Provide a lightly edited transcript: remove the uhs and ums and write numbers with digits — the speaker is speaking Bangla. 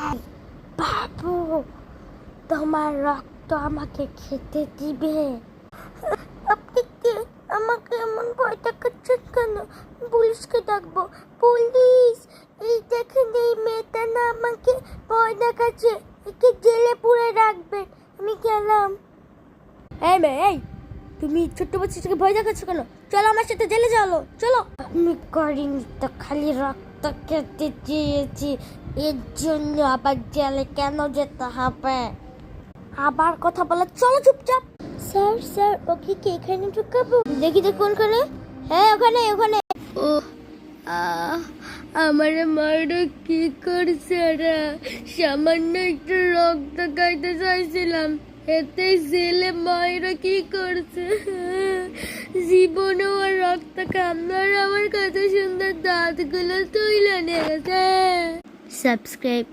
এই বাবু, তোমার রক্ত আমাকে খেতে দিবে? আপনি কে? আমাকে এমন ভয় দেখাচ্ছেন কেন? পুলিশকে ডাকবো। পুলিশ, এই দেখেন এই মেয়েটা না আমাকে ভয় দেখাচ্ছে, একে জেলে পুরে রাখবেন। আমি গেলাম। এই মেয়ে, এই তুমি ছোট্ট বাচ্চাটাকে ভয় দেখাচ্ছ কেন? চলো আমার সাথে জেলে চলো, চলো। আমি করিনি তো, খালি রক্ত খেতে চেয়েছি, এর জন্য আবার জেলে কেন যেতে হবে? আবার কথা বলা, চলো চুপচাপ। স্যার স্যার, ওকে কি এখানে ঢুকাবো? দেখি তো কোনখানে। হ্যাঁ ওখানে ওখানে। ও আমার মায়েরা কি করছে? সামান্য একটু রক্ত খাইতে চাইছিলাম, এতে জেলে মায়েরা কি করছে? জীবনেও আর রক্ত খামনার আমার কত সুন্দর দাঁতগুলো তুইলে নিয়ে গেছে। সাবস্ক্রাইব।